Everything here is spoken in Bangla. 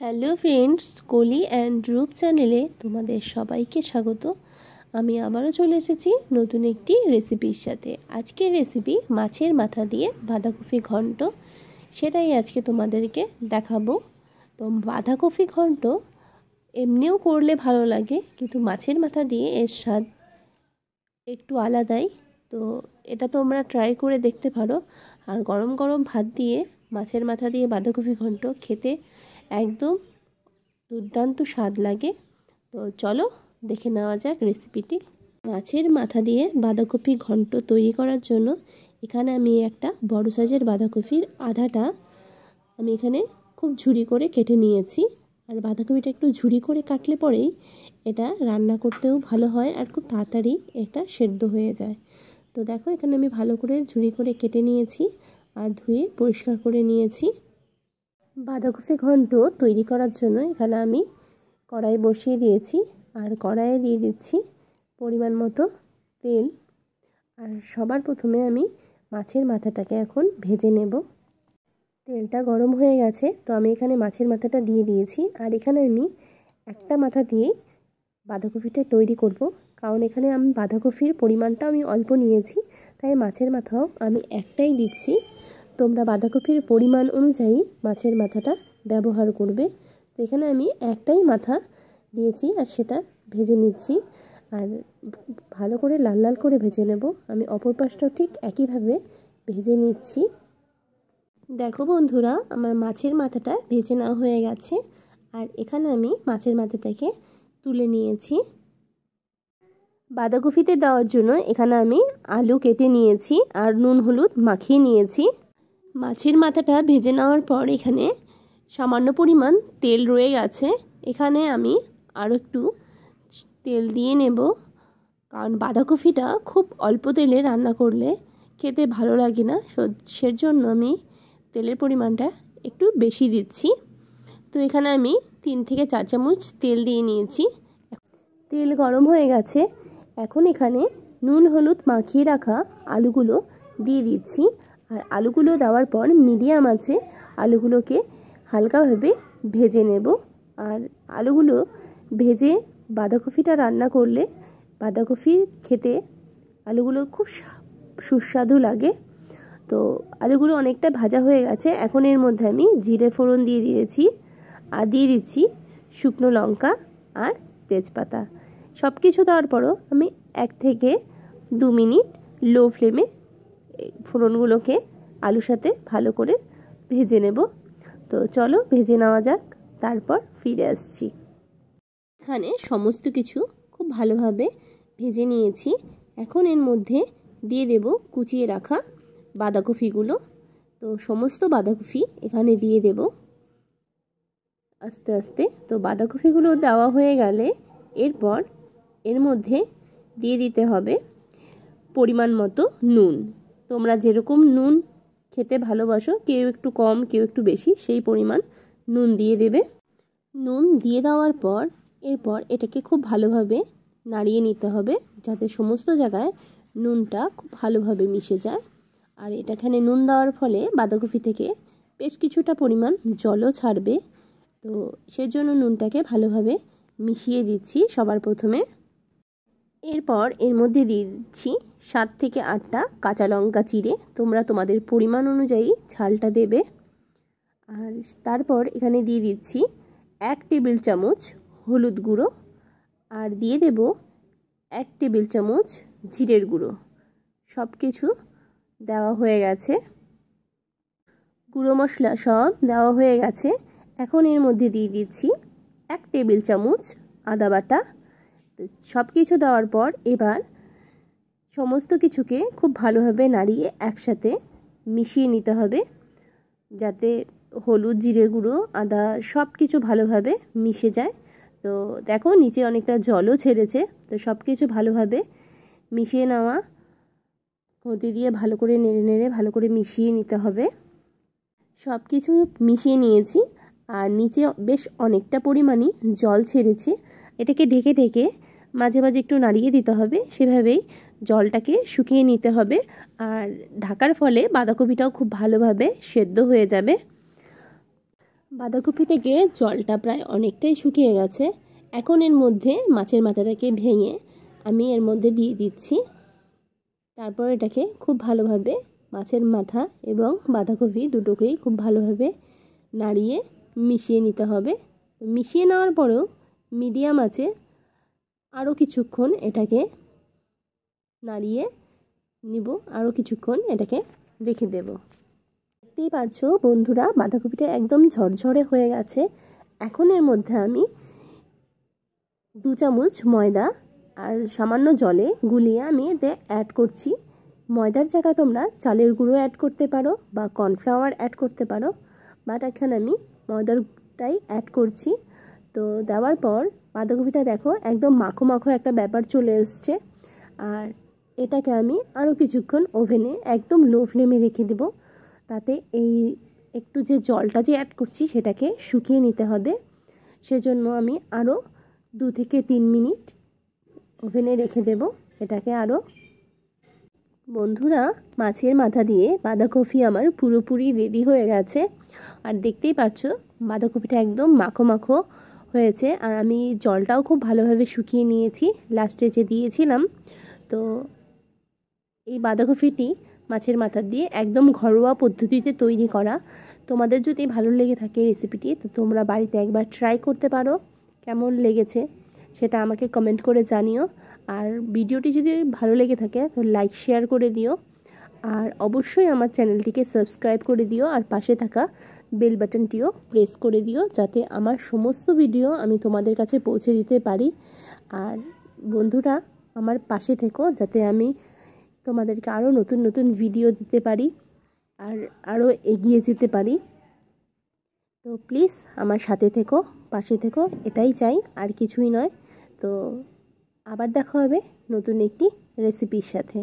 হ্যালো ফ্রেন্ডস, কোলি অ্যান্ড রূপ চ্যানেলে তোমাদের সবাইকে স্বাগত। আমি আবারও চলে এসেছি নতুন একটি রেসিপির সাথে। আজকের রেসিপি মাছের মাথা দিয়ে বাঁধাকপি ঘন্ট, সেটাই আজকে তোমাদেরকে দেখাবো। তো বাঁধাকপি ঘন্ট এমনিও করলে ভালো লাগে, কিন্তু মাছের মাথা দিয়ে এর স্বাদ একটু আলাদাই। তো এটা তোমরা ট্রাই করে দেখতে পারো। আর গরম গরম ভাত দিয়ে মাছের মাথা দিয়ে বাঁধাকপি ঘন্ট খেতে একদম দুর্দান্ত স্বাদ লাগে। তো চলো দেখে নেওয়া যাক রেসিপিটি। মাছের মাথা দিয়ে বাঁধাকপি ঘন্ট তৈরি করার জন্য এখানে আমি একটা বড় সাইজের বাঁধাকপির আধাটা আমি এখানে খুব ঝুরি করে কেটে নিয়েছি। আর বাঁধাকপিটা একটু ঝুরি করে কাটলে পরেই এটা রান্না করতেও ভালো হয় আর খুব তাড়াতাড়ি এটা সেদ্ধ হয়ে যায়। তো দেখো, এখানে আমি ভালো করে ঝুরি করে কেটে নিয়েছি আর ধুয়ে পরিষ্কার করে নিয়েছি। বাঁধাকপি ঘন্ট তৈরি করার জন্য এখানে আমি কড়াই বসিয়ে দিয়েছি আর কড়াইয়ে দিয়ে দিচ্ছি পরিমাণ মতো তেল। আর সবার প্রথমে আমি মাছের মাথাটাকে এখন ভেজে নেব। তেলটা গরম হয়ে গেছে, তো আমি এখানে মাছের মাথাটা দিয়ে দিয়েছি। আর এখানে আমি একটা মাথা দিয়ে বাঁধাকপিটা তৈরি করব, কারণ এখানে আমি বাঁধাকপির পরিমাণটা আমি অল্প নিয়েছি, তাই মাছের মাথাও আমি একটাই দিচ্ছি। তোমরা বাঁধাকপির পরিমাণ অনুযায়ী মাছের মাথাটা ব্যবহার করবে। তো এখানে আমি একটাই মাথা দিয়েছি আর সেটা ভেজে নিচ্ছি। আর ভালো করে লাল লাল করে ভেজে নেব। আমি অপর পাশটাও ঠিক একইভাবে ভেজে নিচ্ছি। দেখো বন্ধুরা, আমার মাছের মাথাটা ভেজে নেওয়া হয়ে গেছে। আর এখানে আমি মাছের মাথাটাকে তুলে নিয়েছি। বাঁধাকপিতে দেওয়ার জন্য এখানে আমি আলু কেটে নিয়েছি আর নুন হলুদ মাখিয়ে নিয়েছি। মাছের মাথাটা ভেজে নেওয়ার পর এখানে সামান্য পরিমাণ তেল রয়ে গেছে, এখানে আমি আরও একটু তেল দিয়ে নেব, কারণ বাঁধাকপিটা খুব অল্প তেলে রান্না করলে খেতে ভালো লাগে না। সেজন্য আমি তেলের পরিমাণটা একটু বেশি দিচ্ছি। তো এখানে আমি 3 থেকে 4 চামচ তেল দিয়ে নিয়েছি। তেল গরম হয়ে গেছে, এখন এখানে নুন হলুদ মাখিয়ে রাখা আলুগুলো দিয়ে দিচ্ছি। আর আলুগুলো দেওয়ার পর মিডিয়াম আঁচে আলুগুলোকে হালকাভাবে ভেজে নেব। আর আলুগুলো ভেজে বাঁধাকপিটা রান্না করলে বাঁধাকপির খেতে আলুগুলো খুব সুস্বাদু লাগে। তো আলুগুলো অনেকটা ভাজা হয়ে গেছে, এখন এর মধ্যে আমি জিরে ফোড়ন দিয়ে দিয়েছি আর দিয়ে দিচ্ছি শুকনো লঙ্কা আর তেজপাতা। সব কিছু দেওয়ার পরও আমি 1 থেকে 2 মিনিট লো ফ্লেমে ফোড়নগুলোকে আলুর সাথে ভালো করে ভেজে নেব। তো চলো ভেজে নেওয়া যাক, তারপর ফিরে আসছি। এখানে সমস্ত কিছু খুব ভালোভাবে ভেজে নিয়েছি। এখন এর মধ্যে দিয়ে দেব কুচিয়ে রাখা বাঁধাকপিগুলো। তো সমস্ত বাঁধাকপি এখানে দিয়ে দেব আস্তে আস্তে। তো বাঁধাকপিগুলো দেওয়া হয়ে গেলে এরপর এর মধ্যে দিয়ে দিতে হবে পরিমাণ মতো নুন। তোমরা যেরকম নুন খেতে ভালোবাসো, কেউ একটু কম কেউ একটু বেশি, সেই পরিমাণ নুন দিয়ে দেবে। নুন দিয়ে দেওয়ার পর এরপর এটাকে খুব ভালোভাবে নাড়িয়ে নিতে হবে, যাতে সমস্ত জায়গায় নুনটা খুব ভালোভাবে মিশে যায়। আর এটাখানে নুন দেওয়ার ফলে বাঁধাকপি থেকে বেশ কিছুটা পরিমাণ জলও ছাড়বে। তো সেজন্য নুনটাকে ভালোভাবে মিশিয়ে দিচ্ছি সবার প্রথমে। এরপর এর মধ্যে দিয়ে দিচ্ছি 7 থেকে 8টা কাঁচা লঙ্কা চিড়ে। তোমরা তোমাদের পরিমাণ অনুযায়ী ঝালটা দেবে। আর তারপর এখানে দিয়ে দিচ্ছি 1 টেবিল চামচ হলুদ গুঁড়ো আর দিয়ে দেব 1 টেবিল চামচ জিরের গুঁড়ো। সব কিছু দেওয়া হয়ে গেছে, গুঁড়ো মশলা সব দেওয়া হয়ে গেছে। এখন এর মধ্যে দিয়ে দিচ্ছি 1 টেবিল চামচ আদা বাটা। সব কিছু দেওয়ার পর এবার সমস্ত কিছুকে খুব ভালোভাবে নাড়িয়ে একসাথে মিশিয়ে নিতে হবে, যাতে হলুদ জিরের গুঁড়ো আদা সব কিছু ভালোভাবে মিশে যায়। তো দেখো নিচে অনেকটা জলও ছেড়েছে। তো সব কিছু ভালোভাবে মিশিয়ে নেওয়া খুঁতি দিয়ে ভালো করে নেড়ে নেড়ে ভালো করে মিশিয়ে নিতে হবে। সব কিছু মিশিয়ে নিয়েছি আর নিচে বেশ অনেকটা পরিমাণই জল ছেড়েছে। এটাকে ঢেকে ঢেকে মাঝে মাঝে একটু নাড়িয়ে দিতে হবে, সেভাবেই জলটাকে শুকিয়ে নিতে হবে। আর ঢাকার ফলে বাঁধাকপিটাও খুব ভালোভাবে সেদ্ধ হয়ে যাবে। বাঁধাকপি থেকে জলটা প্রায় অনেকটাই শুকিয়ে গেছে। এখন এর মধ্যে মাছের মাথাটাকে ভেঙে আমি এর মধ্যে দিয়ে দিচ্ছি। তারপর এটাকে খুব ভালোভাবে মাছের মাথা এবং বাঁধাকপি দুটোকেই খুব ভালোভাবে নাড়িয়ে মিশিয়ে নিতে হবে। মিশিয়ে নেওয়ার পরেও মিডিয়াম আঁচে আরও কিছুক্ষণ এটাকে নাড়িয়ে নিব, আরও কিছুক্ষণ এটাকে রেখে দেব। দেখতেই পারছো বন্ধুরা, বাঁধাকপিটা একদম ঝরঝরে হয়ে গেছে। এখন এর মধ্যে আমি 2 চামচ ময়দা আর সামান্য জলে গুলিয়ে আমি এতে অ্যাড করছি। ময়দার জায়গায় তোমরা চালের গুঁড়ো অ্যাড করতে পারো বা কর্নফ্লাওয়ার অ্যাড করতে পারো, বাট এখানে আমি ময়দারটাই অ্যাড করছি। তো দেওয়ার পর বাঁধাকপিটা দেখো একদম মাখো মাখো একটা ব্যাপার চলে এসছে। আর এটাকে আমি আরও কিছুক্ষণ ওভেনে একদম লো ফ্লেমে রেখে দেব, তাতে এই একটু যে জলটা যে অ্যাড করছি সেটাকে শুকিয়ে নিতে হবে। সেজন্য আমি আরও 2 থেকে 3 মিনিট ওভেনে রেখে দেব এটাকে আরও। বন্ধুরা, মাছের মাথা দিয়ে বাঁধাকপি আমার পুরোপুরি রেডি হয়ে গেছে। আর দেখতেই পাচ্ছ বাঁধাকপিটা একদম মাখো মাখো হয়েছে। আর আমি জলটাও খুব ভালোভাবে শুকিয়ে নিয়েছি লাস্টে যে দিয়েছিলাম। তো এই বাঁধাকপিটি মাছের মাথা দিয়ে একদম ঘরোয়া পদ্ধতিতে তৈরি করা। তোমাদের যদি ভালো লেগে থাকে রেসিপিটি, তো তোমরা বাড়িতে একবার ট্রাই করতে পারো। কেমন লেগেছে সেটা আমাকে কমেন্ট করে জানিও। আর ভিডিওটি যদি ভালো লেগে থাকে তো লাইক শেয়ার করে দিও। আর অবশ্যই আমার চ্যানেলটিকে সাবস্ক্রাইব করে দিও আর পাশে থাকা বেল বাটনটিও প্রেস করে দিও, যাতে আমার সমস্ত ভিডিও আমি তোমাদের কাছে পৌঁছে দিতে পারি। আর বন্ধুরা, আমার পাশে থেকো যাতে আমি তোমাদেরকে আরও নতুন নতুন ভিডিও দিতে পারি আর আরও এগিয়ে যেতে পারি। তো প্লিজ আমার সাথে থেকো, পাশে থেকো, এটাই চাই, আর কিছুই নয়। তো আবার দেখা হবে নতুন একটি রেসিপির সাথে।